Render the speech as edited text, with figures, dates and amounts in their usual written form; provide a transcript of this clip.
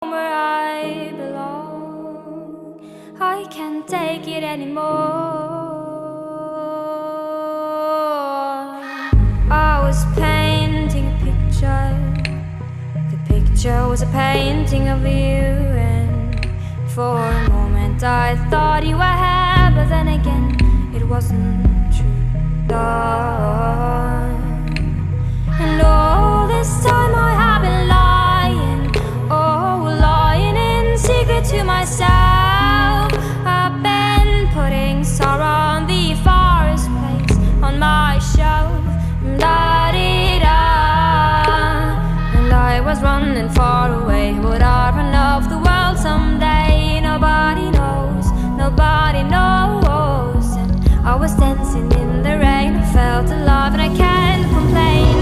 where I belong. I can't take it anymore. I was painting a picture. The picture was a painting of you, and for a moment I thought you were here, but then again it wasn't true. And all this time I had